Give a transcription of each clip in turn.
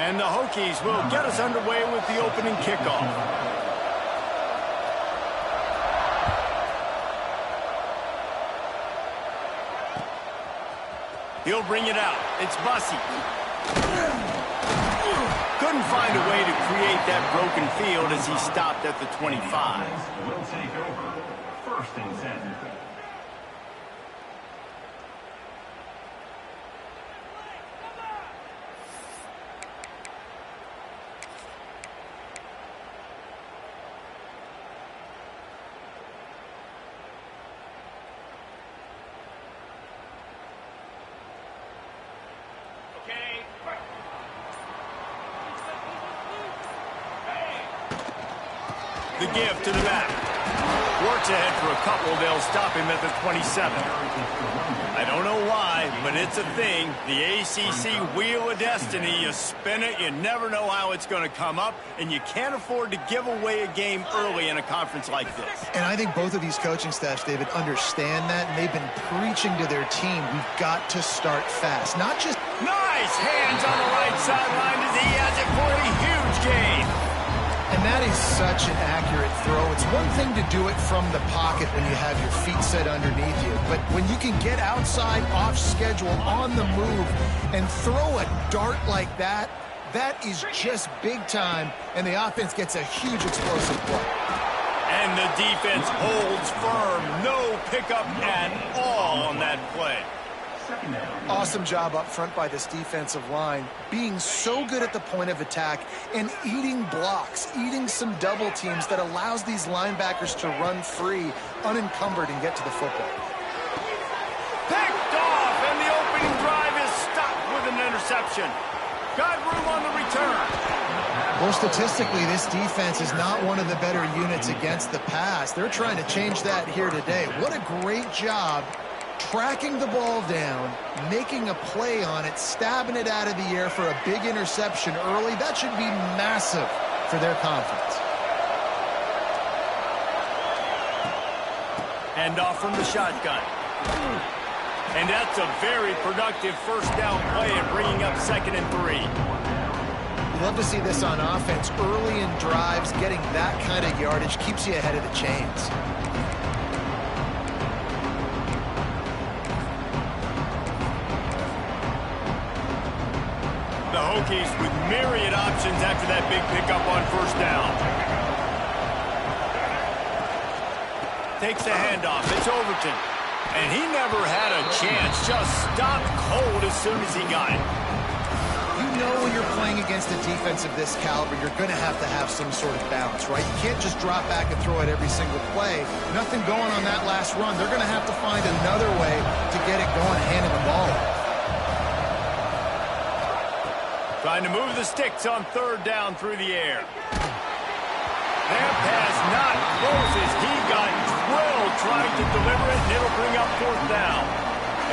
And the Hokies will get us underway with the opening kickoff. He'll bring it out. It's Bussey. Couldn't find a way to create that broken field as he stopped at the 25. Will take over. First and 10. The give to the back. Works ahead for a couple. They'll stop him at the 27. I don't know why, but it's a thing. The ACC Wheel of Destiny. You spin it, you never know how it's going to come up, and you can't afford to give away a game early in a conference like this. And I think both of these coaching staffs, David, understand that, and they've been preaching to their team, we've got to start fast. Not just... Nice hands on the right sideline as he has it for a huge gain. And that is such an accurate throw. It's one thing to do it from the pocket when you have your feet set underneath you, but when you can get outside, off schedule, on the move, and throw a dart like that, that is just big time, and the offense gets a huge explosive play. And the defense holds firm. No pickup at all on that play. Awesome job up front by this defensive line, being so good at the point of attack and eating blocks, eating some double teams that allows these linebackers to run free, unencumbered, and get to the football. Picked off, and the opening drive is stopped with an interception. Got room on the return. Well, statistically, this defense is not one of the better units against the pass. They're trying to change that here today. What a great job tracking the ball down, making a play on it, stabbing it out of the air for a big interception early. That should be massive for their confidence. Hand off from the shotgun. And that's a very productive first down play and bringing up 2nd and 3. You love to see this on offense. Early in drives, getting that kind of yardage keeps you ahead of the chains. The Hokies with myriad options after that big pickup on first down. Takes the handoff. It's Overton. And he never had a chance. Just stopped cold as soon as he got it. You know when you're playing against a defense of this caliber, you're going to have some sort of balance, right? You can't just drop back and throw it every single play. Nothing going on that last run. They're going to have to find another way to get it going, handing the ball off. Trying to move the sticks on 3rd down through the air. That pass not close as he got drilled trying to deliver it, and it'll bring up 4th down.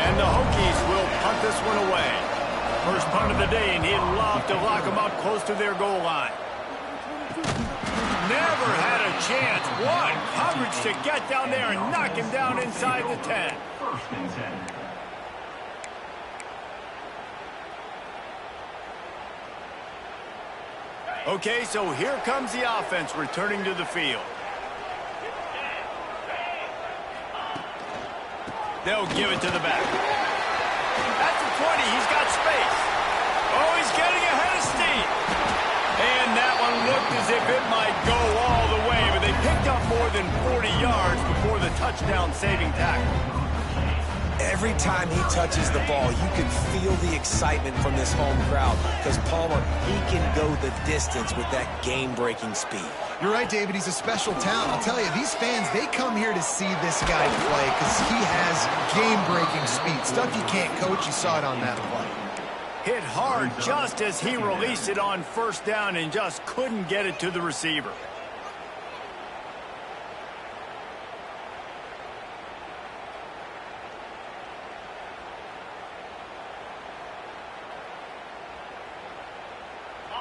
And the Hokies will punt this one away. First punt of the day, and he'd love to lock them up close to their goal line. Never had a chance. What coverage to get down there and knock him down inside the 10. First and 10. Okay, so here comes the offense returning to the field. They'll give it to the back. At the 20, he's got space. Oh, he's getting ahead of steam. And that one looked as if it might go all the way, but they picked up more than 40 yards before the touchdown-saving tackle. Every time he touches the ball, you can feel the excitement from this home crowd because Palmer, he can go the distance with that game-breaking speed. You're right, David. He's a special talent. I'll tell you, these fans, they come here to see this guy play because he has game-breaking speed. Stuff you can't coach. You saw it on that play. Hit hard just as he released it on first down and just couldn't get it to the receiver.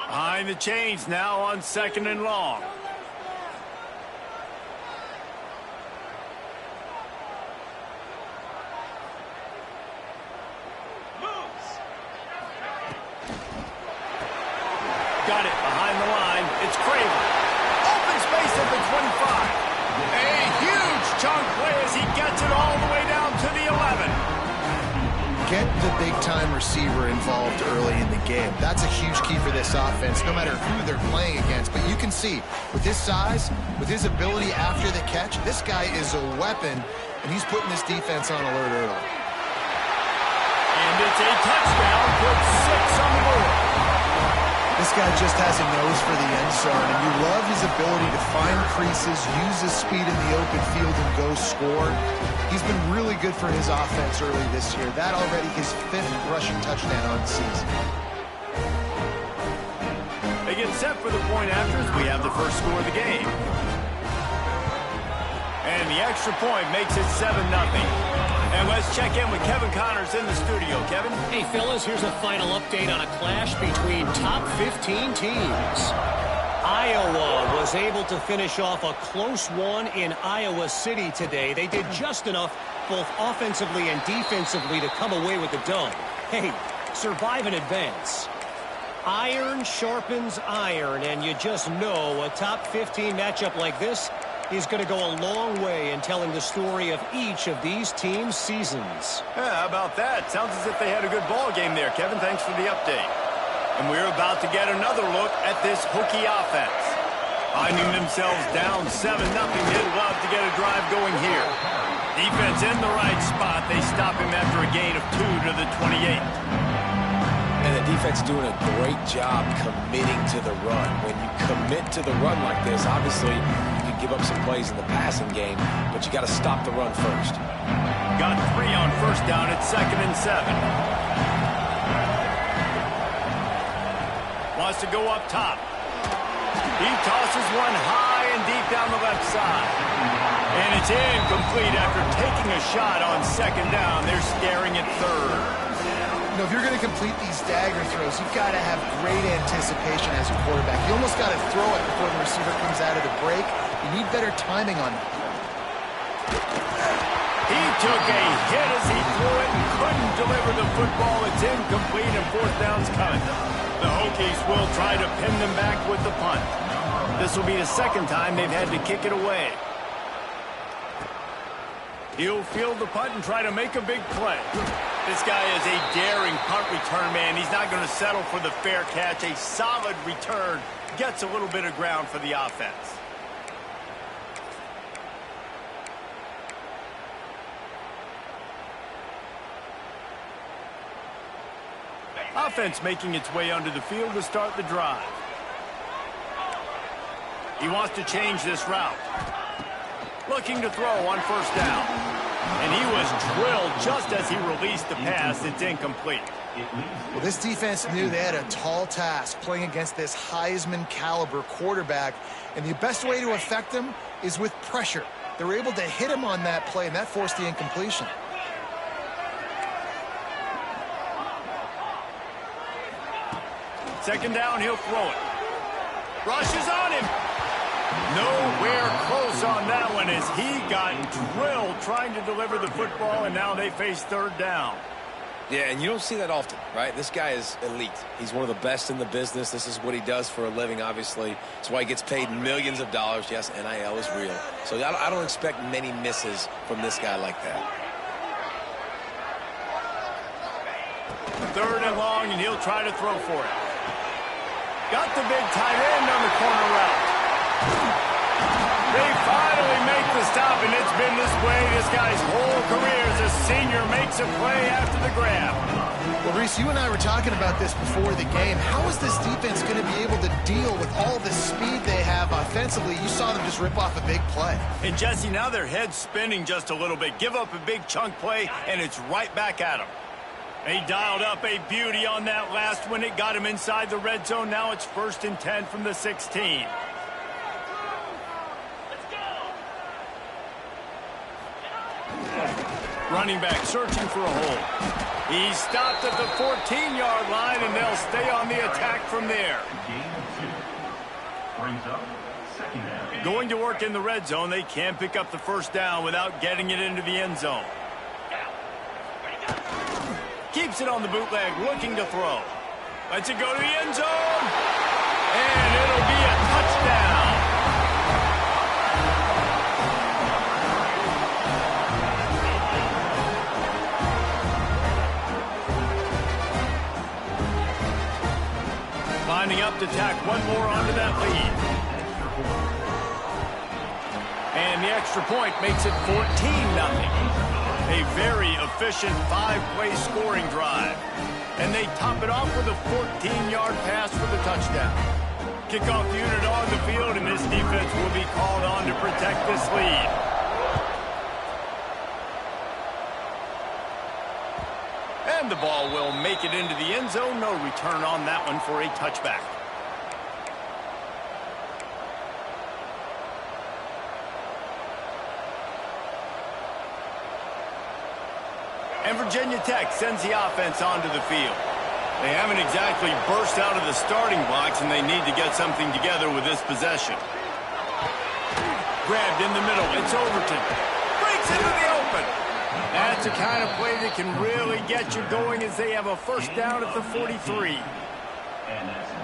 Behind the chains now on 2nd and long. got it behind the line. It's Craven. Open space at the 25. A huge chunk play as he gets it all the way down to the 11. Get the big-time receiver involved early in the game. That's a huge key for this offense, no matter who they're playing against. But you can see, with his size, with his ability after the catch, this guy is a weapon, and he's putting this defense on alert early. And it's a touchdown, put 6 on the board. This guy just has a nose for the end zone, and you love his ability to find creases, use his speed in the open field, and go score. He's been really good for his offense early this year. That already his 5th rushing touchdown on the season. They get set for the point after as we have the first score of the game. And the extra point makes it 7-0. And let's check in with Kevin Connors in the studio. Kevin? Hey, fellas, here's a final update on a clash between top 15 teams. Iowa was able to finish off a close one in Iowa City today. They did just enough, both offensively and defensively, to come away with the dub. Hey, survive and advance. Iron sharpens iron, and you just know a top 15 matchup like this is going to go a long way in telling the story of each of these teams' seasons. Yeah, how about that? Sounds as if they had a good ball game there, Kevin. Thanks for the update. And we're about to get another look at this Hokie offense. Finding themselves down 7-0, they'd love to get a drive going here. Defense in the right spot. They stop him after a gain of 2 to the 28. And the defense doing a great job committing to the run. When you commit to the run like this, obviously you can give up some plays in the passing game, but you got to stop the run first. Got 3 on first down at 2nd and 7. Wants to go up top. He tosses one high and deep down the left side. And it's incomplete after taking a shot on 2nd down. They're staring at 3rd. You know, if you're going to complete these dagger throws, you've got to have great anticipation as a quarterback. You almost got to throw it before the receiver comes out of the break. You need better timing on that. He took a hit as he threw it and couldn't deliver the football. It's incomplete and 4th down's coming. The Hokies will try to pin them back with the punt. This will be the 2nd time they've had to kick it away. He'll field the punt and try to make a big play. This guy is a daring punt return man. He's not going to settle for the fair catch. A solid return gets a little bit of ground for the offense. Offense making its way onto the field to start the drive. He wants to change this route. Looking to throw on 1st down. And he was drilled just as he released the pass. It's incomplete. Well, this defense knew they had a tall task playing against this Heisman caliber quarterback. And the best way to affect him is with pressure. They were able to hit him on that play, and that forced the incompletion. Second down, he'll throw it. Rushes on him. Nowhere close on that one as he got drilled trying to deliver the football, and now they face 3rd down. Yeah, and you don't see that often, right? This guy is elite. He's one of the best in the business. This is what he does for a living, obviously. That's why he gets paid millions of dollars. Yes, NIL is real. So I don't expect many misses from this guy like that. 3rd and long, and he'll try to throw for it. Got the big tight end on the corner route. They finally make the stop, and it's been this way this guy's whole career as a senior makes a play after the grab. Well, Reese, you and I were talking about this before the game. How is this defense going to be able to deal with all the speed they have offensively? You saw them just rip off a big play. And, Jesse, now their head's spinning just a little bit. Give up a big chunk play, and it's right back at them. He dialed up a beauty on that last one. It got him inside the red zone. Now it's 1st and 10 from the 16. Running back searching for a hole. He stopped at the 14-yard line, and they'll stay on the attack from there. Going to work in the red zone. They can't pick up the 1st down without getting it into the end zone. Keeps it on the bootleg, looking to throw. Lets it go to the end zone. And it'll be a touchdown. Lining up to tack one more onto that lead. And the extra point makes it 14-0. A very efficient 5-play scoring drive. And they top it off with a 14-yard pass for the touchdown. Kickoff unit on the field, and this defense will be called on to protect this lead. And the ball will make it into the end zone. No return on that one for a touchback. And Virginia Tech sends the offense onto the field. They haven't exactly burst out of the starting blocks, and they need to get something together with this possession. Grabbed in the middle. It's Overton. Breaks into the open. That's the kind of play that can really get you going as they have a first down at the 43.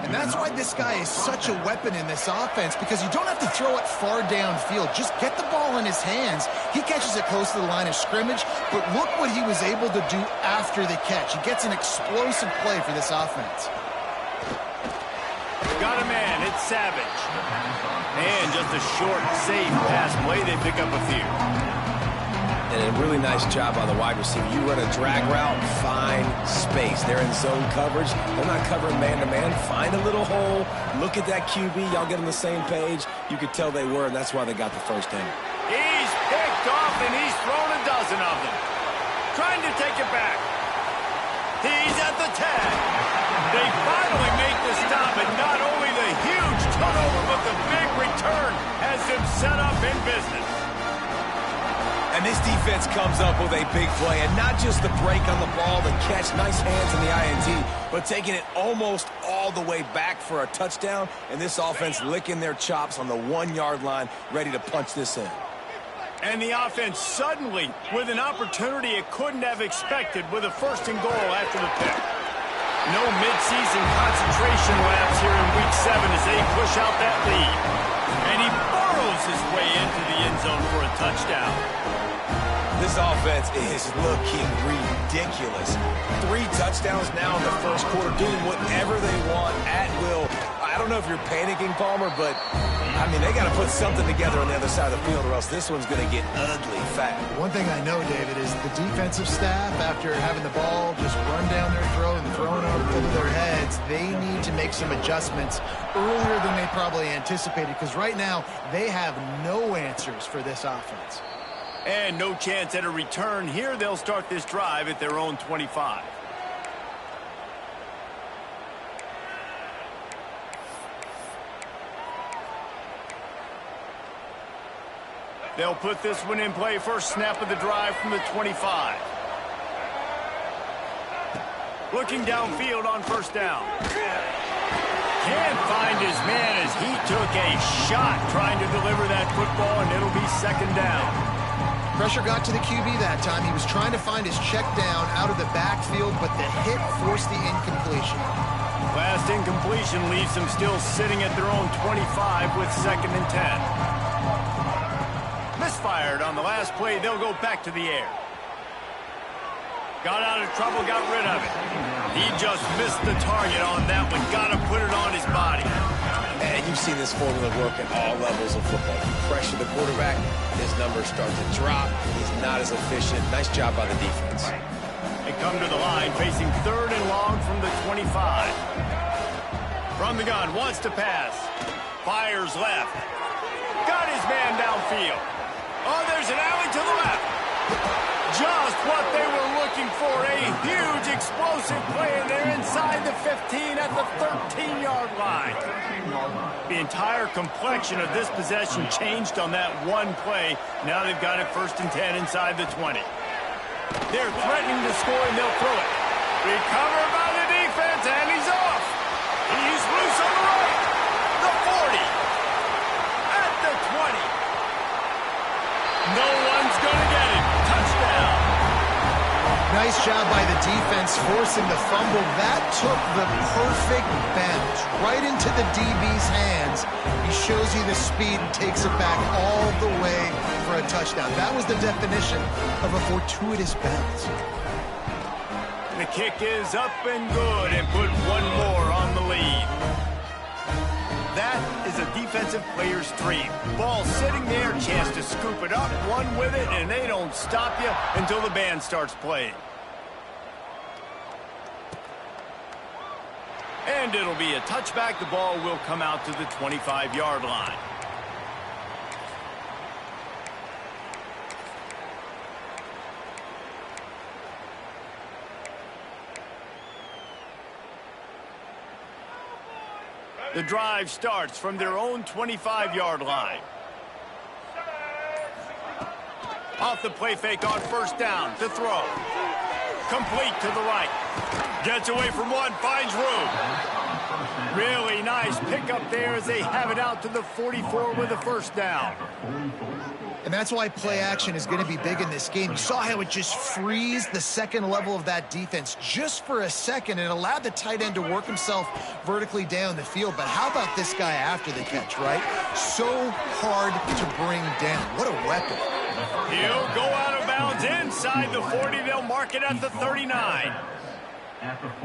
And that's why this guy is such a weapon in this offense, because you don't have to throw it far downfield. Just get the ball in his hands. He catches it close to the line of scrimmage, but look what he was able to do after the catch. He gets an explosive play for this offense. Got a man. It's Savage. And just a short, safe pass play. They pick up a few. And a really nice job by the wide receiver. You run a drag route, find space. They're in zone coverage. They're not covering man-to-man. Find a little hole. Look at that QB. Y'all get on the same page. You could tell they were, and that's why they got the first down. He's picked off, and he's thrown a dozen of them. Trying to take it back. He's at the 10. They finally make the stop, and not only the huge turnover, but the big return has them set up in business. And this defense comes up with a big play, and not just the break on the ball, the catch, nice hands in the INT, but taking it almost all the way back for a touchdown, and this offense licking their chops on the 1-yard line, ready to punch this in. And the offense suddenly with an opportunity it couldn't have expected with a first and goal after the pick. No midseason concentration laps here in Week 7 as they push out that lead. And he burrows his way into the end zone for a touchdown. This offense is looking ridiculous. 3 touchdowns now in the first quarter, doing whatever they want at will. I don't know if you're panicking, Palmer, but, I mean, they got to put something together on the other side of the field or else this one's going to get ugly fast. One thing I know, David, is the defensive staff, after having the ball just run down their throat and thrown over their heads, they need to make some adjustments earlier than they probably anticipated, because right now they have no answers for this offense. And no chance at a return here. They'll start this drive at their own 25. They'll put this one in play. First snap of the drive from the 25. Looking downfield on first down. Can't find his man as he took a shot trying to deliver that football, and it'll be second down. Pressure got to the QB that time. He was trying to find his check down out of the backfield, but the hit forced the incompletion. Last incompletion leaves them still sitting at their own 25 with second and 10. Misfired on the last play. They'll go back to the air. Got out of trouble, got rid of it. He just missed the target on that one. Got to put it on his body. And you've seen this formula work at all levels of football. You pressure the quarterback, his numbers start to drop. He's not as efficient. Nice job by the defense. They come to the line facing third and long from the 25. From the gun, wants to pass. Fires left. Got his man downfield. Oh, there's an alley to the left. Just what they were looking for. A huge explosive play, and they're inside the 15 at the 13-yard line. The entire complexion of this possession changed on that one play. Now they've got it first and 10 inside the 20. They're threatening to score, and they'll throw it. Recovered by the defense, and he's off. He's loose on the right. The 40. At the 20. No one's going to get it. Touchdown. Nice job by the defense forcing the fumble. That took the perfect bend right into the DB's hands. He shows you the speed and takes it back all the way for a touchdown. That was the definition of a fortuitous bend. The kick is up and good and put one more on the lead. That is a defensive player's dream. Ball sitting there, chance to scoop it up, run with it, and they don't stop you until the band starts playing. And it'll be a touchback. The ball will come out to the 25-yard line. The drive starts from their own 25-yard line. Off the play fake on first down to throw. Complete to the right. Gets away from one, finds room. Really nice pickup there as they have it out to the 44 with a first down. And that's why play action is going to be big in this game. You saw how it just frees the second level of that defense just for a second and allowed the tight end to work himself vertically down the field. But how about this guy after the catch, right? So hard to bring down. What a weapon. He'll go out of bounds inside the 40. They'll mark it at the 39.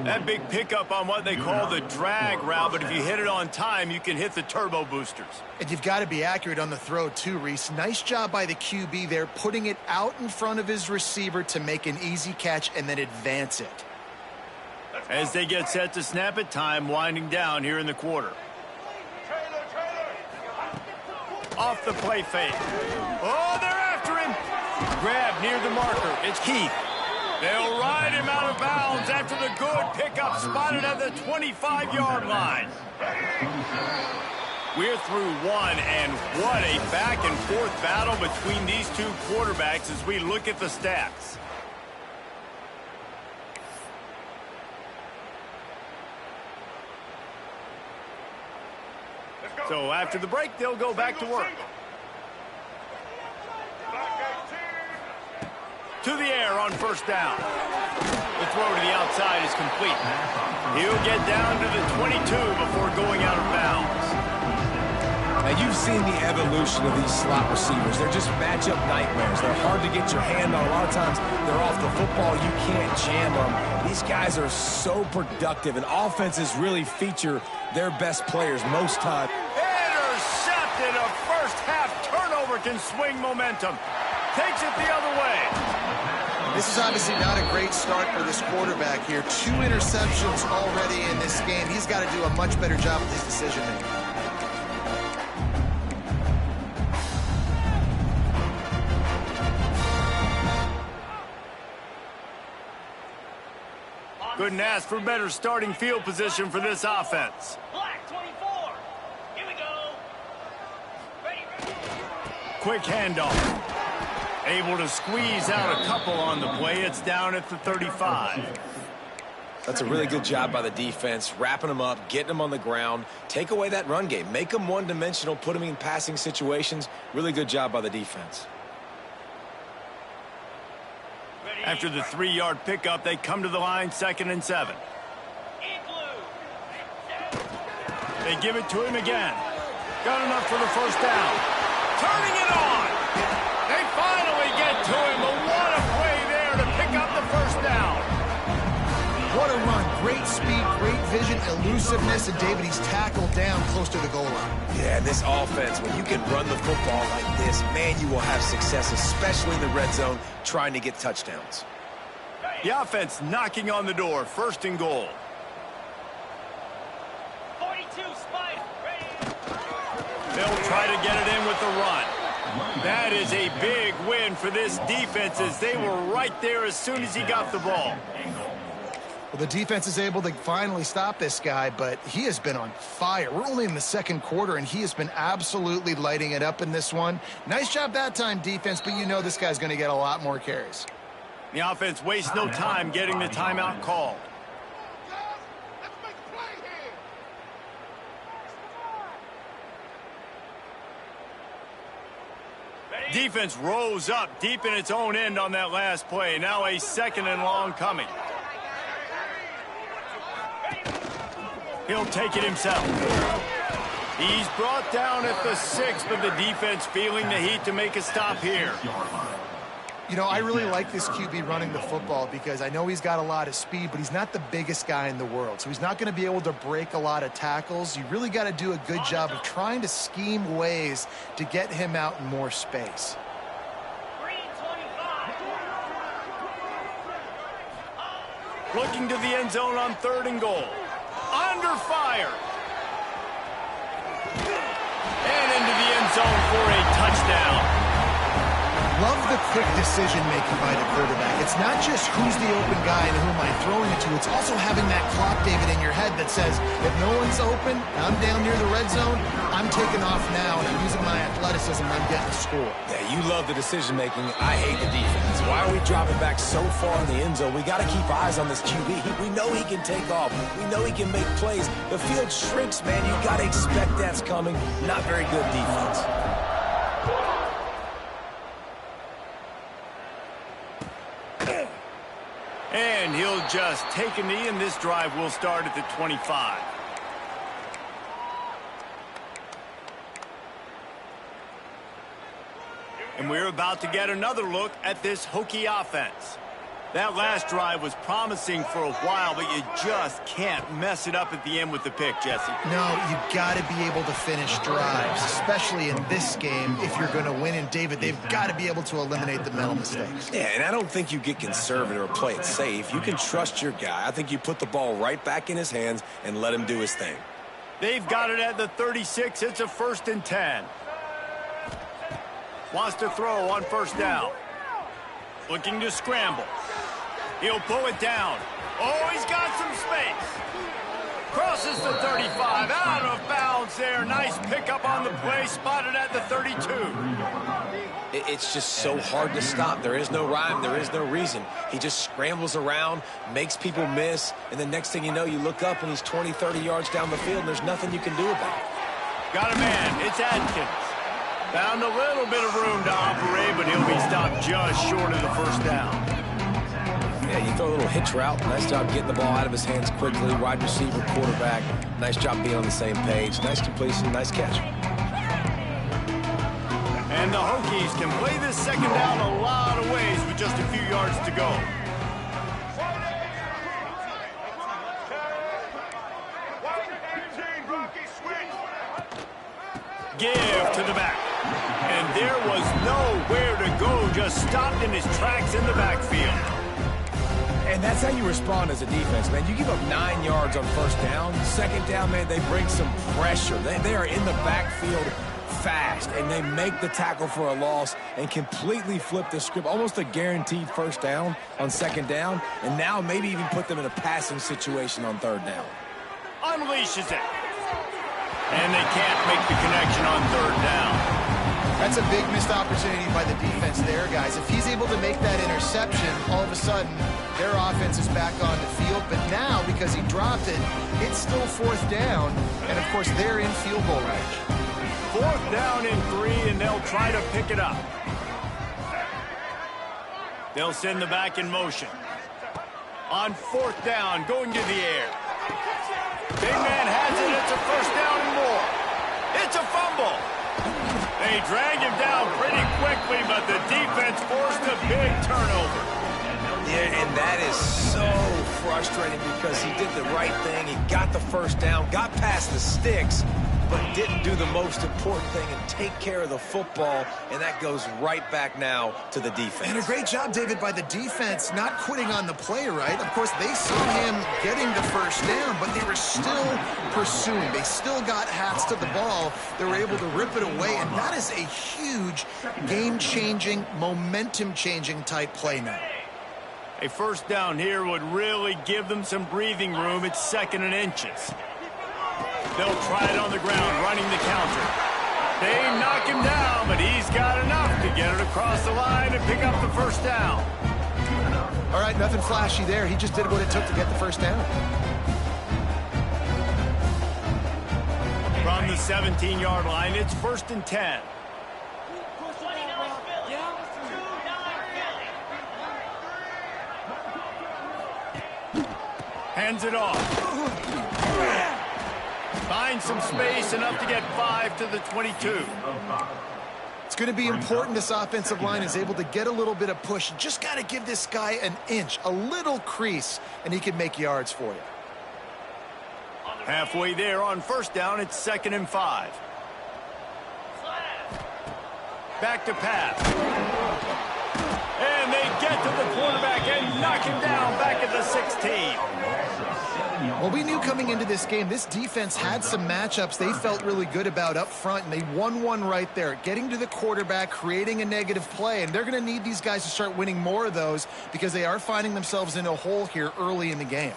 That big pickup on what they call the drag route, but if you hit it on time, you can hit the turbo boosters. And you've got to be accurate on the throw too, Reese. Nice job by the QB there, putting it out in front of his receiver to make an easy catch and then advance it. As they get set to snap it, time winding down here in the quarter. Off the play fake. Oh, they're after him. Grab near the marker. It's Keith. They'll ride him out of bounds after the good pickup spotted at the 25-yard line. We're through one, and what a back-and-forth battle between these two quarterbacks as we look at the stats. So after the break, they'll go back to work. To the air on first down. The throw to the outside is complete. He'll get down to the 22 before going out of bounds. Now, you've seen the evolution of these slot receivers. They're just matchup nightmares. They're hard to get your hand on. A lot of times, they're off the football. You can't jam them. These guys are so productive, and offenses really feature their best players most times. Intercepted. A first-half turnover can swing momentum. Takes it the other way. This is obviously not a great start for this quarterback here. 2 interceptions already in this game. He's got to do a much better job with his decision-making. Couldn't ask for better starting field position for this offense. Black 24. Here we go. Ready. Quick handoff. Able to squeeze out a couple on the play. It's down at the 35. That's a really good job by the defense, wrapping them up, getting them on the ground, take away that run game, make them one-dimensional, put them in passing situations. Really good job by the defense. After the 3-yard pickup, they come to the line, 2nd and 7. They give it to him again. Got enough for the first down. Turning it on. They finally get to him, but what a play there to pick up the first down. What a run. Great speed, great vision, elusiveness, and David, he's tackled down close to the goal line. Yeah, this offense, when you can run the football like this, man, you will have success, especially in the red zone, trying to get touchdowns. The offense knocking on the door, 1st and goal. 42 spike. Ready. They'll try to get it in with the run. That is a big win for this defense as they were right there as soon as he got the ball. Well, the defense is able to finally stop this guy, but he has been on fire. We're only in the 2nd quarter, and he has been absolutely lighting it up in this one. Nice job that time, defense, but you know this guy's going to get a lot more carries. The offense wastes no time getting the timeout called. Defense rose up deep in its own end on that last play. Now a 2nd and long coming. He'll take it himself. He's brought down at the 6, but the defense feeling the heat to make a stop here. You know, I really like this QB running the football because I know he's got a lot of speed, but he's not the biggest guy in the world. So he's not going to be able to break a lot of tackles. You really got to do a good job of trying to scheme ways to get him out in more space. Looking to the end zone on 3rd and goal. Under fire. And into the end zone for a touchdown. Love the quick decision-making by the quarterback. It's not just who's the open guy and who am I throwing it to. It's also having that clock, David, in your head that says, if no one's open, I'm down near the red zone, I'm taking off now, and I'm using my athleticism, and I'm getting a score. Yeah, you love the decision-making. I hate the defense. Why are we dropping back so far in the end zone? We got to keep eyes on this QB. We know he can take off. We know he can make plays. The field shrinks, man. You got to expect that's coming. Not very good defense. And he'll just take a knee, and this drive will start at the 25. And we're about to get another look at this Hokie offense. That last drive was promising for a while, but you just can't mess it up at the end with the pick, Jesse. No, you got to be able to finish drives, especially in this game if you're going to win. And, David, they've got to be able to eliminate the mental mistakes. Yeah, and I don't think you get conservative or play it safe. You can trust your guy. I think you put the ball right back in his hands and let him do his thing. They've got it at the 36. It's a 1st and 10. Wants to throw on 1st down. Looking to scramble. He'll pull it down. Oh, he's got some space. Crosses the 35. Out of bounds there. Nice pickup on the play. Spotted at the 32. It's just so hard to stop. There is no rhyme. There is no reason. He just scrambles around, makes people miss, and the next thing you know, you look up and he's 20, 30 yards down the field, and there's nothing you can do about it. Got a man. It's Adkins. Found a little bit of room to operate, but he'll be stopped just short of the 1st down. Yeah, you throw a little hitch route. Nice job getting the ball out of his hands quickly. Wide receiver, quarterback. Nice job being on the same page. Nice completion, nice catch. And the Hokies can play this 2nd down a lot of ways with just a few yards to go. Give to the back. And there was nowhere to go, just stopped in his tracks in the backfield. And that's how you respond as a defense, man. You give up 9 yards on 1st down. 2nd down, man, they bring some pressure. They are in the backfield fast, and they make the tackle for a loss and completely flip the script. Almost a guaranteed 1st down on 2nd down, and now maybe even put them in a passing situation on 3rd down. Unleashes it. And they can't make the connection on 3rd down. That's a big missed opportunity by the defense there, guys. If he's able to make that interception, all of a sudden, their offense is back on the field. But now, because he dropped it, it's still 4th down. And, of course, they're in field goal range. 4th down and 3, and they'll try to pick it up. They'll send the back in motion. On 4th down, going to the air. Big man has it. It's a 1st down and more. It's a fumble. They drag him down pretty quickly, but the defense forced a big turnover. Yeah, and that is so frustrating because he did the right thing. He got the 1st down, got past the sticks, but didn't do the most important thing and take care of the football, and that goes right back now to the defense. And a great job, David, by the defense not quitting on the play, right? Of course, they saw him getting the 1st down, but they were still pursuing. They still got hats to the ball. They were able to rip it away, and that is a huge game-changing, momentum-changing type play now. A 1st down here would really give them some breathing room. It's 2nd and inches. They'll try it on the ground, running the counter. They knock him down, but he's got enough to get it across the line and pick up the 1st down. All right, nothing flashy there. He just did what it took to get the 1st down. From the 17-yard line, it's 1st and 10. Hands it off. Finds some space, enough to get 5 to the 22. It's going to be important this offensive line is able to get a little bit of push. Just got to give this guy an inch, a little crease, and he can make yards for you. Halfway there on first down, it's 2nd and 5. Back to pass. And they get to the quarterback and knock him down back at the 16. Well, we knew coming into this game, this defense had some matchups they felt really good about up front, and they won one right there, getting to the quarterback, creating a negative play, and they're going to need these guys to start winning more of those because they are finding themselves in a hole here early in the game.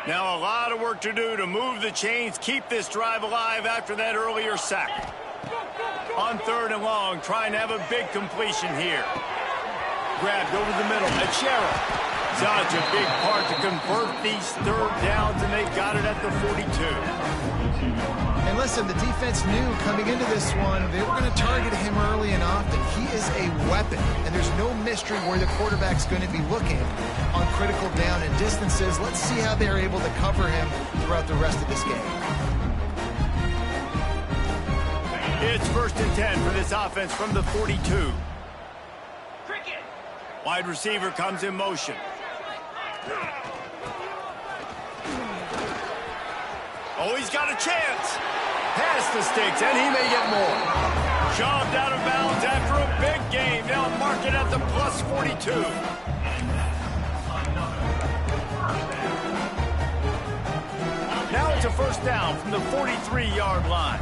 Now a lot of work to do to move the chains, keep this drive alive after that earlier sack. On 3rd and long, trying to have a big completion here. Grabbed over the middle. Achero. Such a big part to convert these 3rd downs, and they got it at the 42. And listen, the defense knew coming into this one, they were going to target him early and often. He is a weapon, and there's no mystery where the quarterback's going to be looking on critical down and distances. Let's see how they're able to cover him throughout the rest of this game. It's 1st and 10 for this offense from the 42. Cricket. Wide receiver comes in motion. Oh, he's got a chance. Pass the sticks, and he may get more. Shoved out of bounds after a big game. Now mark it at the plus 42. Now it's a 1st down from the 43-yard line.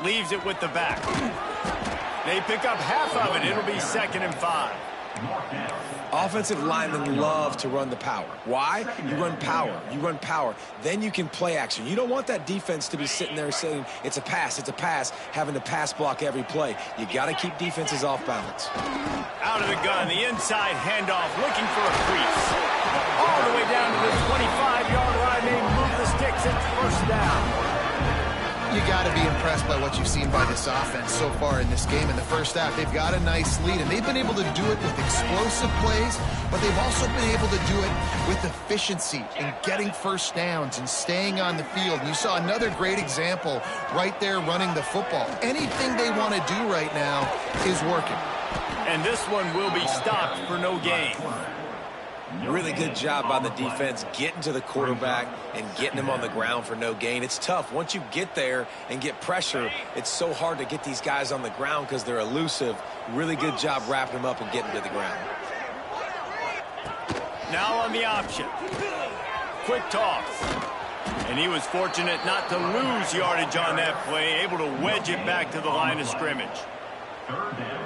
Leaves it with the back. They pick up half of it. It'll be 2nd and 5. Offensive linemen love to run the power. Why? You run power. You run power. Then you can play action. You don't want that defense to be sitting there saying, it's a pass, having to pass block every play. You got to keep defenses off balance. Out of the gun, the inside handoff, looking for a crease. All the way down to the 25-yard line. They move the sticks. It's 1st down. You got to be impressed by what you've seen by this offense so far in this game. In the first half, they've got a nice lead, and they've been able to do it with explosive plays, but they've also been able to do it with efficiency and getting 1st downs and staying on the field. And you saw another great example right there running the football. Anything they want to do right now is working. And this one will be stopped for no gain. Really good job by the defense getting to the quarterback and getting him on the ground for no gain. It's tough. Once you get there and get pressure, it's so hard to get these guys on the ground because they're elusive. Really good job wrapping them up and getting to the ground. Now on the option. Quick toss. And he was fortunate not to lose yardage on that play, able to wedge it back to the line of scrimmage.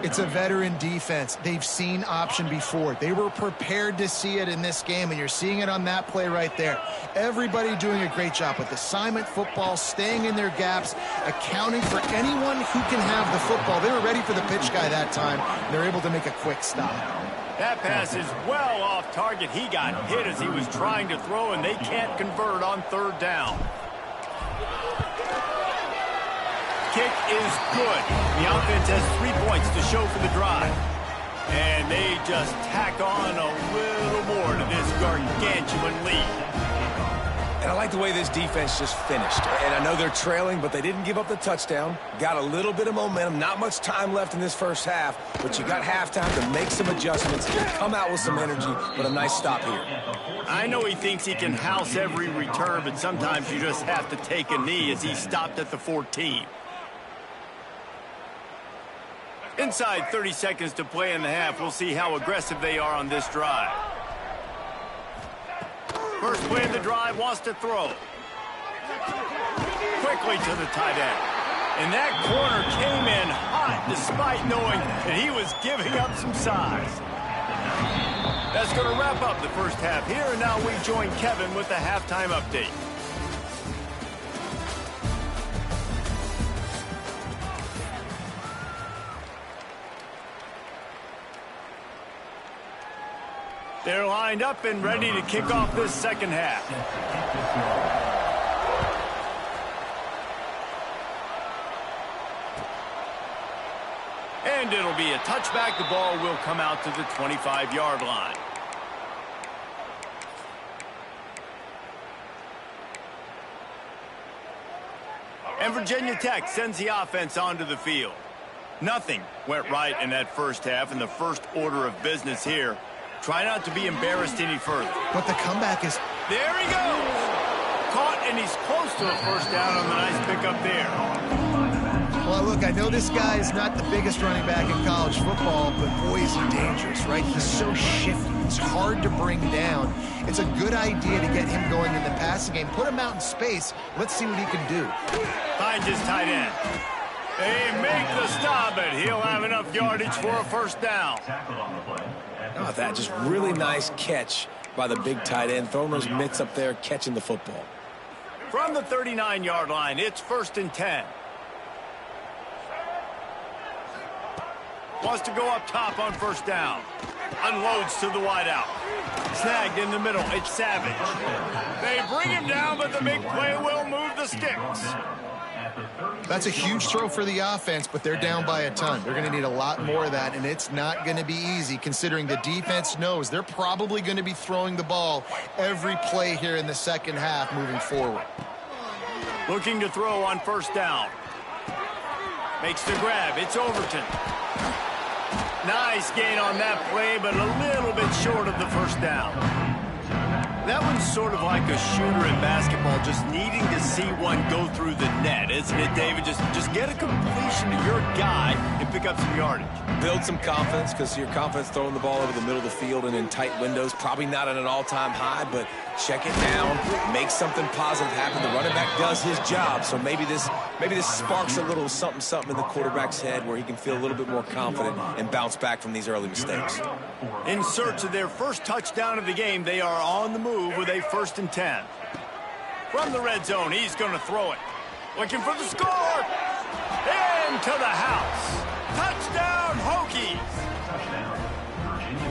It's a veteran defense. They've seen option before. They were prepared to see it in this game, and you're seeing it on that play right there. Everybody doing a great job with assignment football, staying in their gaps, accounting for anyone who can have the football. They were ready for the pitch guy that time. They're able to make a quick stop. That pass is well off target. He got hit as he was trying to throw, and they can't convert on 3rd down. Kick is good. The offense has 3 points to show for the drive. And they just tack on a little more to this gargantuan lead. And I like the way this defense just finished. And I know they're trailing, but they didn't give up the touchdown. Got a little bit of momentum. Not much time left in this first half, but you got halftime to make some adjustments, come out with some energy, but a nice stop here. I know he thinks he can house every return, but sometimes you just have to take a knee as he stopped at the 14. Inside 30 seconds to play in the half. We'll see how aggressive they are on this drive. First play of the drive, wants to throw. Quickly to the tight end. And that corner came in hot despite knowing that he was giving up some size. That's going to wrap up the first half here, and now we join Kevin with the halftime update. They're lined up and ready to kick off this second half. And it'll be a touchback. The ball will come out to the 25-yard line. And Virginia Tech sends the offense onto the field. Nothing went right in that first half, and the first order of business here. Try not to be embarrassed any further. But the comeback is... There he goes! Caught, and he's close to a first down on the nice pickup there. Well, look, I know this guy is not the biggest running back in college football, but boy, is he dangerous, right? He's so shifty. He's hard to bring down. It's a good idea to get him going in the passing game. Put him out in space. Let's see what he can do. Finds his tight end. They make the stop, and he'll have enough yardage for a first down. Oh, that just really nice catch by the big tight end, throwing those mitts up there, catching the football. From the 39-yard line, it's 1st and 10. Wants to go up top on first down. Unloads to the wideout. Snagged in the middle. It's Savage. They bring him down, but the big play will move the sticks. That's a huge throw for the offense, but they're down by a ton. They're going to need a lot more of that, and it's not going to be easy considering the defense knows they're probably going to be throwing the ball every play here in the second half moving forward. Looking to throw on first down. Makes the grab. It's Overton. Nice gain on that play, but a little bit short of the first down. That one's sort of like a shooter in basketball, just needing to see one go through the net, isn't it, David? Just get a completion to your guy and pick up some yardage. Build some confidence, because your confidence throwing the ball over the middle of the field and in tight windows, probably not at an all-time high, but check it down, make something positive happen. The running back does his job, so maybe this sparks a little something in the quarterback's head where he can feel a little bit more confident and bounce back from these early mistakes. In search of their first touchdown of the game, they are on the move with a 1st and 10. From the red zone, he's going to throw it. Looking for the score. Into the house. Touchdown, Hokies.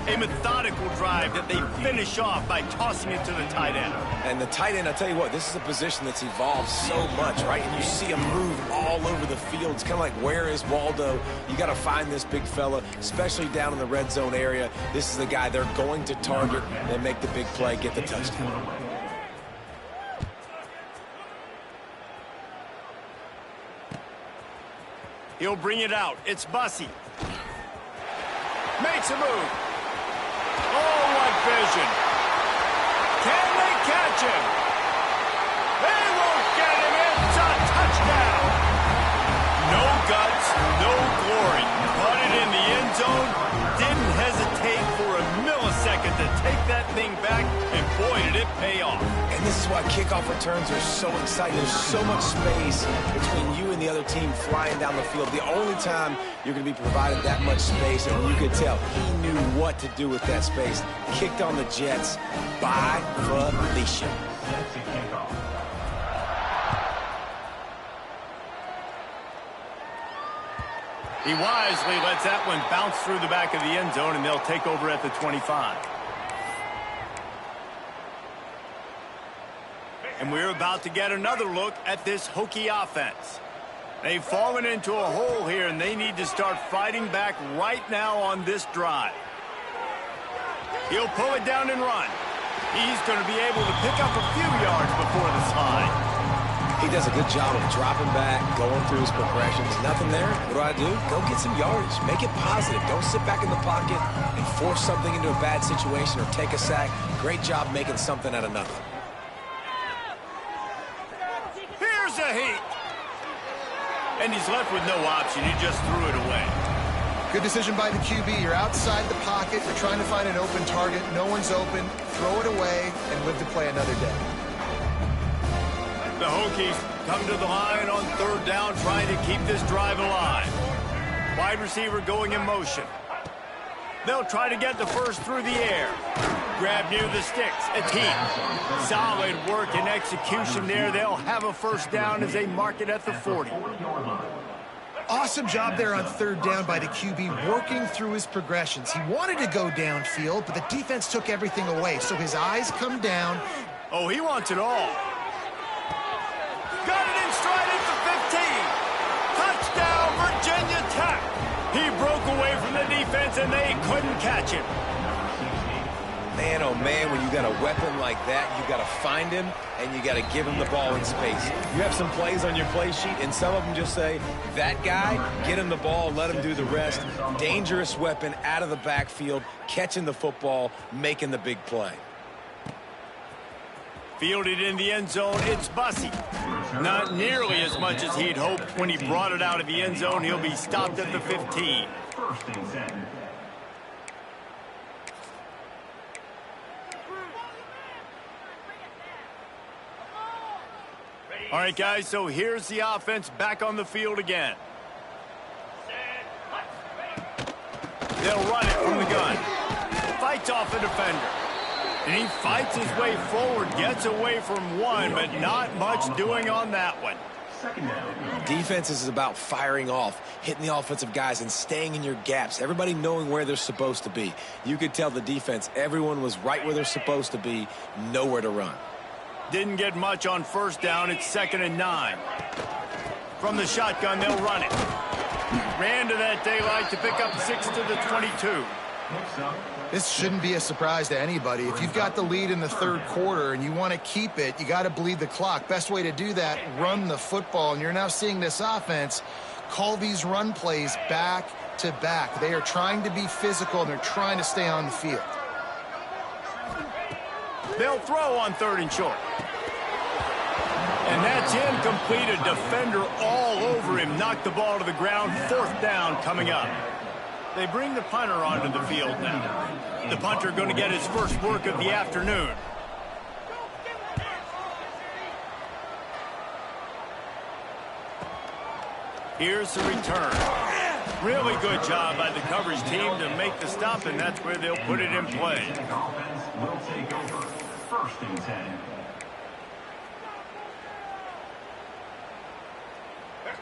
A methodical drive that they finish off by tossing it to the tight end. And the tight end, I tell you what, this is a position that's evolved so much, right? And you see him move all over the field. It's kind of like, where is Waldo? You got to find this big fella, especially down in the red zone area. This is the guy they're going to target. They make the big play, get the touchdown. He'll bring it out. It's Bussey. Makes a move. Oh, what vision. Can they catch him? They won't get him. It's a touchdown. No guts, no glory. Caught it in the end zone. Didn't hesitate for a millisecond to take that thing back, and boy, did it pay off. And this is why kickoff returns are so exciting. There's so much space between you and the other team flying down the field. The only time you're going to be provided that much space, and you could tell he knew what to do with that space. Kicked on the Jets by Felicia. He wisely lets that one bounce through the back of the end zone, and they'll take over at the 25. And we're about to get another look at this Hokie offense. They've fallen into a hole here, and they need to start fighting back right now on this drive. He'll pull it down and run. He's going to be able to pick up a few yards before the slide. He does a good job of dropping back, going through his progressions. Nothing there. What do? Go get some yardage. Make it positive. Don't sit back in the pocket and force something into a bad situation or take a sack. Great job making something out of nothing. Here's a heat. And he's left with no option. He just threw it away. Good decision by the QB. You're outside the pocket. You're trying to find an open target. No one's open. Throw it away and live to play another day. The Hokies come to the line on third down, trying to keep this drive alive. Wide receiver going in motion. They'll try to get the first through the air. Grab near the sticks. A team. Solid work and execution there. They'll have a first down as they mark it at the 40. Awesome job there on third down by the QB, working through his progressions. He wanted to go downfield, but the defense took everything away, so his eyes come down. Oh, he wants it all. Got it in stride at the 15. Touchdown, Virginia Tech. He broke and they couldn't catch him. Man, oh man, when you got a weapon like that, you got to find him and you got to give him the ball in space. You have some plays on your play sheet, and some of them just say, that guy, get him the ball, let him do the rest. Dangerous weapon out of the backfield, catching the football, making the big play. Fielded in the end zone, it's Bussey. Not nearly as much as he'd hoped. When he brought it out of the end zone, he'll be stopped at the 15. First and 10. All right, guys, so here's the offense back on the field again. They'll run it from the gun. Fights off the defender. And he fights his way forward, gets away from one, but not much doing on that one. Second down. Defense is about firing off, hitting the offensive guys, and staying in your gaps. Everybody knowing where they're supposed to be. You could tell the defense, everyone was right where they're supposed to be, nowhere to run. Didn't get much on first down. It's 2nd and 9. From the shotgun, they'll run it. Ran to that daylight to pick up 6 to the 22. This shouldn't be a surprise to anybody. If you've got the lead in the third quarter and you want to keep it, you got to bleed the clock. Best way to do that, run the football. And you're now seeing this offense call these run plays back to back. They are trying to be physical, and they're trying to stay on the field. They'll throw on 3rd and short. And that's incomplete. A defender all over him. Knocked the ball to the ground. 4th down coming up. They bring the punter onto the field now. The punter going to get his first work of the afternoon. Here's the return. Really good job by the coverage team to make the stop, and that's where they'll put it in play. Offense will take over. First and 10.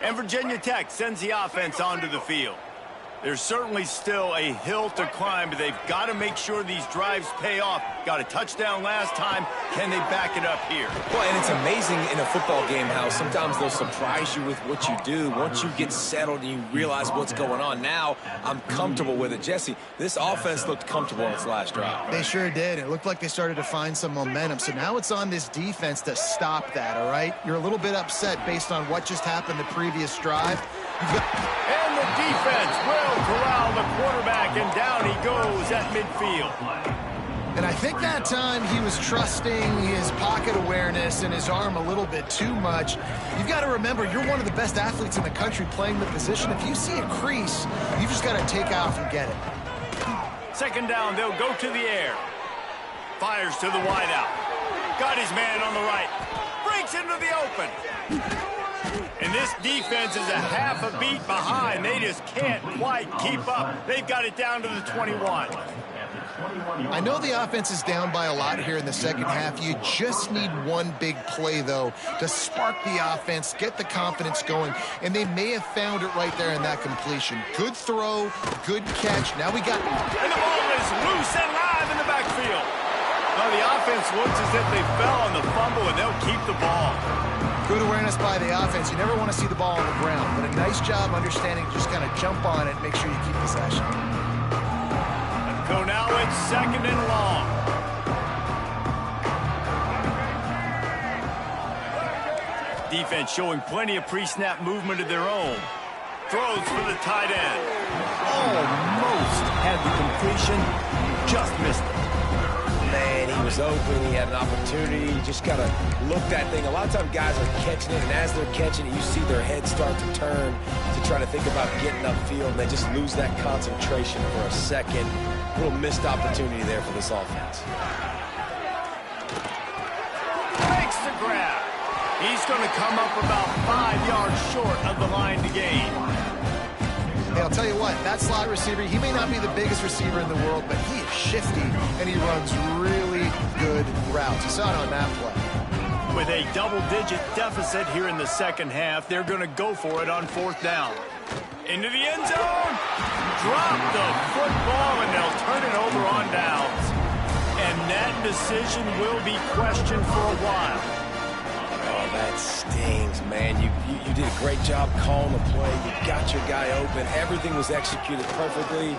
And Virginia Tech sends the offense onto the field. There's certainly still a hill to climb, but they've got to make sure these drives pay off. Got a touchdown last time. Can they back it up here? Well, and it's amazing in a football game how sometimes they'll surprise you with what you do. Once you get settled and you realize what's going on, now I'm comfortable with it. Jesse, this offense looked comfortable on its last drive. They sure did. It looked like they started to find some momentum. So now it's on this defense to stop that, all right? You're a little bit upset based on what just happened the previous drive. And the defense will corral the quarterback, and down he goes at midfield. And I think that time he was trusting his pocket awareness and his arm a little bit too much. You've got to remember, you're one of the best athletes in the country playing the position. If you see a crease, you've just got to take off and get it. 2nd down, they'll go to the air. Fires to the wideout. Got his man on the right. Breaks into the open. And this defense is a half a beat behind. They just can't quite keep up. They've got it down to the 21. I know the offense is down by a lot here in the second half. You just need one big play, though, to spark the offense, get the confidence going, and they may have found it right there in that completion. Good throw, good catch. Now we got... And the ball is loose and live in the backfield. Well, the offense looks as if they fell on the fumble, and they'll keep the ball. Good awareness by the offense. You never want to see the ball on the ground, but a nice job understanding to just kind of jump on it and make sure you keep possession. So now it's 2nd and long. Defense showing plenty of pre-snap movement of their own. Throws for the tight end. Almost had the completion, just missed it. Man, he was open. He had an opportunity. You just got to look that thing. A lot of times guys are catching it, and as they're catching it, you see their heads start to turn to try to think about getting upfield, and they just lose that concentration for a second. A little missed opportunity there for this offense. Makes the grab. He's going to come up about 5 yards short of the line to gain. Hey, I'll tell you what, that slot receiver, he may not be the biggest receiver in the world, but he is shifty, and he runs really good routes. You saw it on that play. With a double-digit deficit here in the second half, they're going to go for it on 4th down. Into the end zone. Drop the football, and they'll turn it over on downs. And that decision will be questioned for a while. Oh, that stings, man. You did a great job calling the play. You got your guy open. Everything was executed perfectly.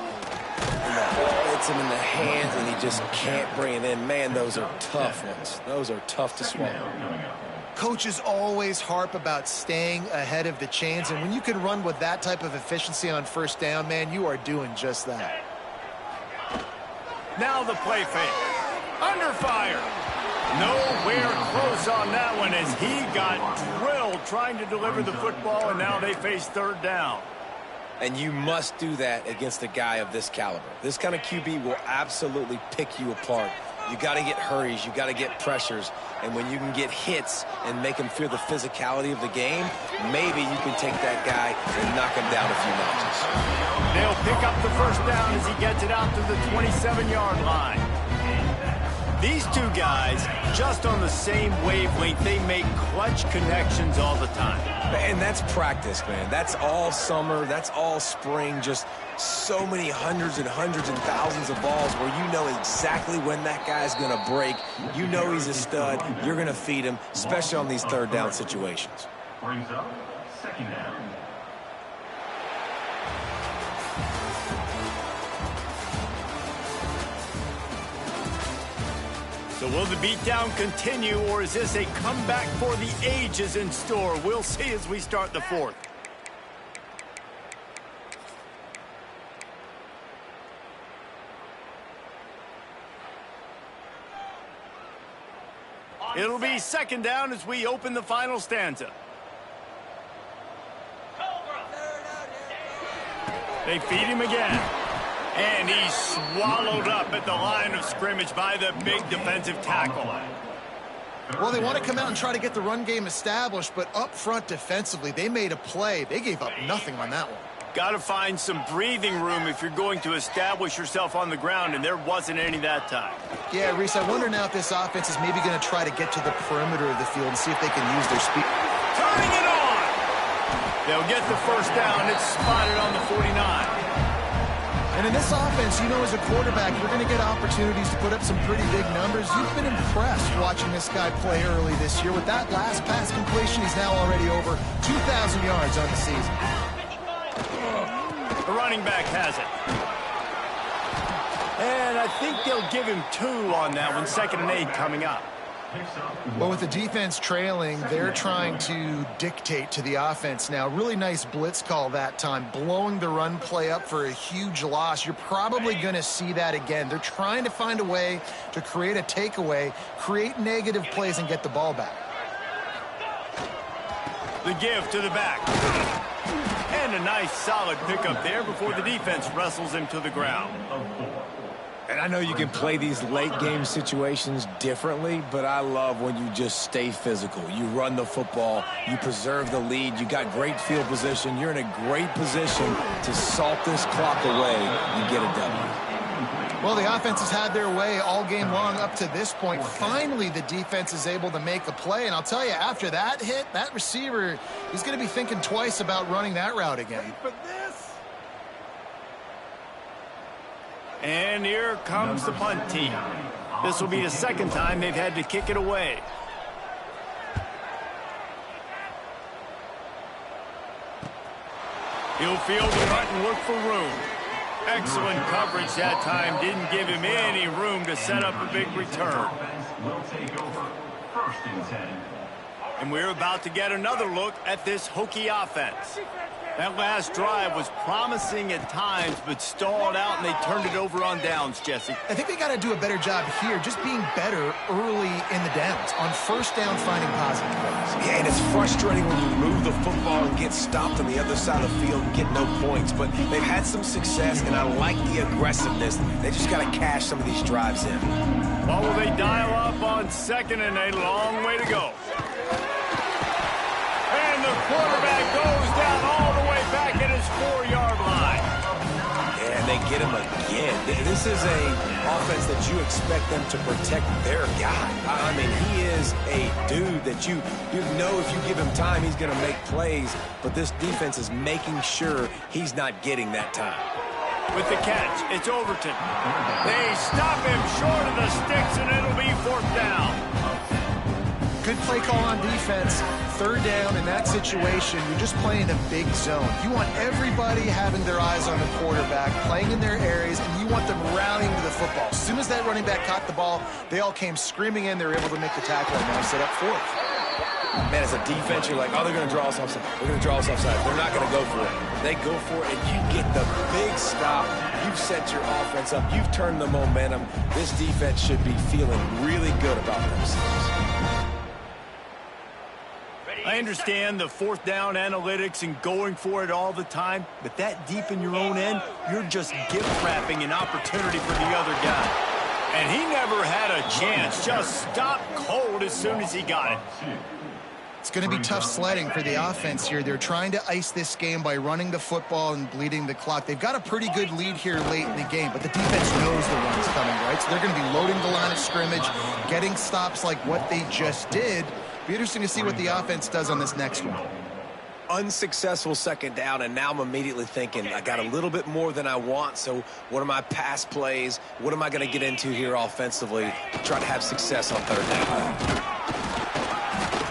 and the ball hits him in the hands, and he just can't bring it in. Man, those are tough ones. Those are tough to swallow. Coaches always harp about staying ahead of the chains, and when you can run with that type of efficiency on first down, man, you are doing just that. Now the play fake. Under fire. Nowhere close on that one as he got drilled trying to deliver the football, and now they face third down. And you must do that against a guy of this caliber. This kind of QB will absolutely pick you apart. You got to get hurries. You got to get pressures. And when you can get hits and make him feel the physicality of the game, maybe you can take that guy and knock him down a few notches. They'll pick up the first down as he gets it out to the 27-yard line. These two guys, just on the same wavelength, they make clutch connections all the time. And that's practice, man. That's all summer. That's all spring. Just so many hundreds and thousands of balls where you know exactly when that guy's going to break. You know he's a stud. You're going to feed him, especially on these third down situations. Brings up second down. So will the beatdown continue, or is this a comeback for the ages in store? We'll see as we start the fourth. It'll be second down as we open the final stanza. They feed him again. And he's swallowed up at the line of scrimmage by the big defensive tackle. Well, they want to come out and try to get the run game established, but up front defensively, they made a play. They gave up nothing on that one. Got to find some breathing room if you're going to establish yourself on the ground, and there wasn't any that time. Yeah, Reese, I wonder now if this offense is maybe going to try to get to the perimeter of the field and see if they can use their speed. Turning it on! They'll get the first down. It's spotted on the 49. And in this offense, you know, as a quarterback, you're going to get opportunities to put up some pretty big numbers. You've been impressed watching this guy play early this year. With that last pass completion, he's now already over 2,000 yards on the season. The running back has it. And I think they'll give him 2 on that one. 2nd and 8 coming up. Well, with the defense trailing, they're trying to dictate to the offense now. Really nice blitz call that time, blowing the run play up for a huge loss. You're probably going to see that again. They're trying to find a way to create a takeaway, create negative plays, and get the ball back. The give to the back. And a nice solid pickup there before the defense wrestles him to the ground. And I know you can play these late game situations differently, but I love when you just stay physical. You run the football, you preserve the lead, you got great field position, you're in a great position to salt this clock away and get a W. Well, the offense has had their way all game long up to this point. Finally, the defense is able to make a play, and I'll tell you, after that hit, that receiver, he's going to be thinking twice about running that route again. And here comes the punt team. This will be the second time they've had to kick it away. He'll field the punt and look for room. Excellent coverage that time. Didn't give him any room to set up a big return. Will take over. 1st and 10. And we're about to get another look at this Hokie offense. That last drive was promising at times, but stalled out, and they turned it over on downs, Jesse. I think they got to do a better job here, just being better early in the downs. On first down, finding positive plays. Yeah, and it's frustrating when you move the football and get stopped on the other side of the field and get no points. But they've had some success, and I like the aggressiveness. They just got to cash some of these drives in. Well, will they dial up on 2nd and a long way to go? And the quarterback goes down all the way back at his 4-yard line. And they get him again. This is a offense that you expect them to protect their guy. I mean, he is a dude that you know if you give him time, he's going to make plays. But this defense is making sure he's not getting that time. With the catch, it's Overton. They stop him short of the sticks, and it'll be 4th down. good play call on defense. Third down in that situation, you're just playing a big zone. You want everybody having their eyes on the quarterback, playing in their areas, and you want them rallying to the football. As soon as that running back caught the ball, they all came screaming in. They were able to make the tackle and now set up fourth. Man, as a defense, you're like, oh, they're going to draw us offside. They're going to draw us offside. They're not going to go for it. They go for it, and you get the big stop. You've set your offense up. You've turned the momentum. This defense should be feeling really good about themselves. I understand the fourth down analytics and going for it all the time, but that deep in your own end, you're just gift-wrapping an opportunity for the other guy. And he never had a chance. Just stopped cold as soon as he got it. It's going to be tough sledding for the offense here. They're trying to ice this game by running the football and bleeding the clock. They've got a pretty good lead here late in the game, but the defense knows the run's coming, right? So they're going to be loading the line of scrimmage, getting stops like what they just did. Be interesting to see what the offense does on this next one. Unsuccessful second down, and now I'm immediately thinking, I got a little bit more than I want, so what are my pass plays? What am I going to get into here offensively to try to have success on third down?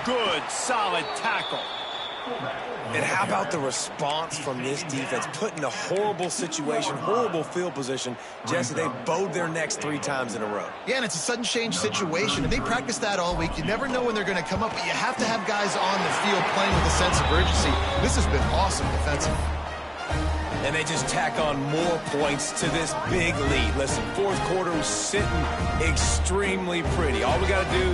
Good, solid tackle. And how about the response from this defense? Put in a horrible situation, horrible field position. Jesse, they bowed their necks 3 times in a row. Yeah, and it's a sudden change situation, and they practice that all week. You never know when they're going to come up, but you have to have guys on the field playing with a sense of urgency. This has been awesome defensively. And they just tack on more points to this big lead. Listen, fourth quarter was sitting extremely pretty. All we got to do,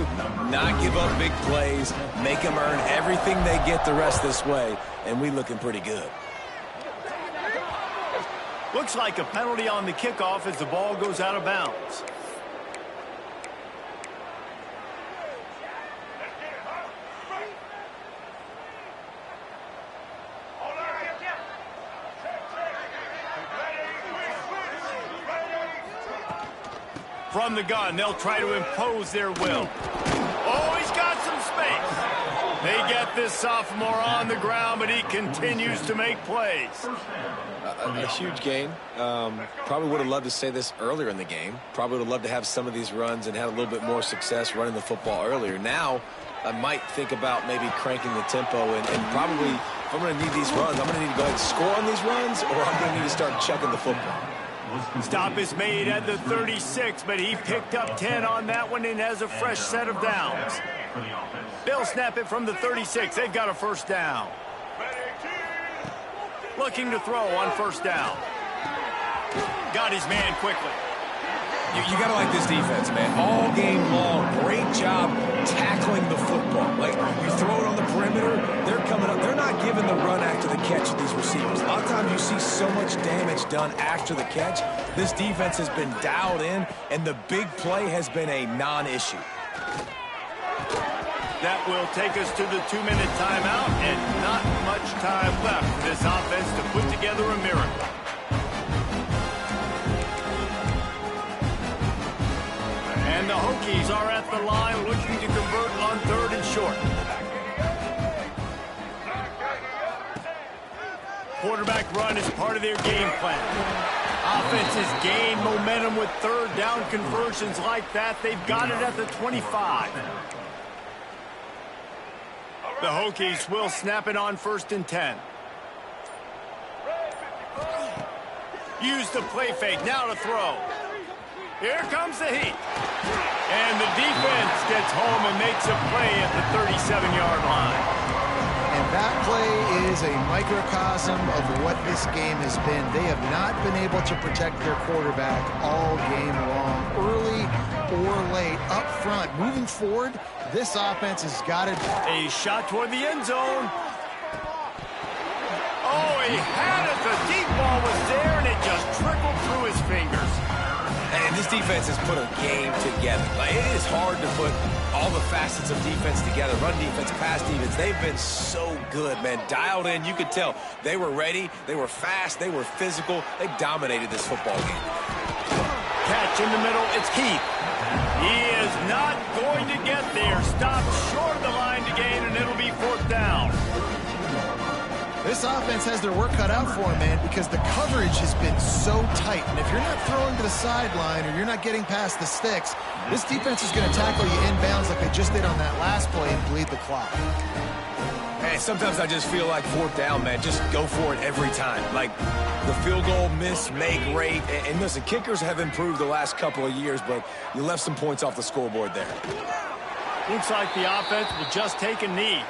not give up big plays, make them earn everything they get the rest this way, and we looking pretty good. Looks like a penalty on the kickoff as the ball goes out of bounds. From the gun, they'll try to impose their will. Oh, he's got some space. They get this sophomore on the ground, but he continues to make plays. A huge gain. Probably would have loved to say this earlier in the game. Probably would have loved to have some of these runs and had a little bit more success running the football earlier. Now, I might think about maybe cranking the tempo and probably, if I'm going to need these runs, I'm going to need to go ahead and score on these runs, or I'm going to need to start chucking the football. Stop is made at the 36, but he picked up 10 on that one and has a fresh set of downs. They'll snap it from the 36. They've got a first down. Looking to throw on first down. Got his man quickly. You got to like this defense, man. All game long, great job tackling the football. Like, you throw it on the perimeter, they're coming up. They're not giving the run after the catch to these receivers. A lot of times you see so much damage done after the catch. This defense has been dialed in, and the big play has been a non-issue. That will take us to the 2-minute timeout, and not much time left for this offense to put together a miracle. And the Hokies are at the line looking to convert on 3rd and short. Quarterback run is part of their game plan. Offenses gain momentum with 3rd down conversions like that. They've got it at the 25. The Hokies will snap it on 1st and 10. Use the play fake. Now to throw. Here comes the heat. And the defense gets home and makes a play at the 37-yard line. And that play is a microcosm of what this game has been. They have not been able to protect their quarterback all game long, early or late, up front. Moving forward, this offense has got it. A shot toward the end zone. Oh, he had it. The deep ball was there, and it just trickled through his fingers. And this defense has put a game together. Like, it is hard to put all the facets of defense together. Run defense, pass defense. They've been so good, man. Dialed in. You could tell they were ready. They were fast. They were physical. They dominated this football game. Catch in the middle. It's Keith. He is not going to get there. Stopped short of the line to gain, and it'll be 4th down. This this offense has their work cut out for them, man, because the coverage has been so tight. And if you're not throwing to the sideline or you're not getting past the sticks, this defense is going to tackle you inbounds like they just did on that last play and bleed the clock. Hey, sometimes I just feel like fourth down, man. Just go for it every time. Like the field goal miss-make rate. And listen, kickers have improved the last couple of years, but you left some points off the scoreboard there. Looks like the offense will just take a knee.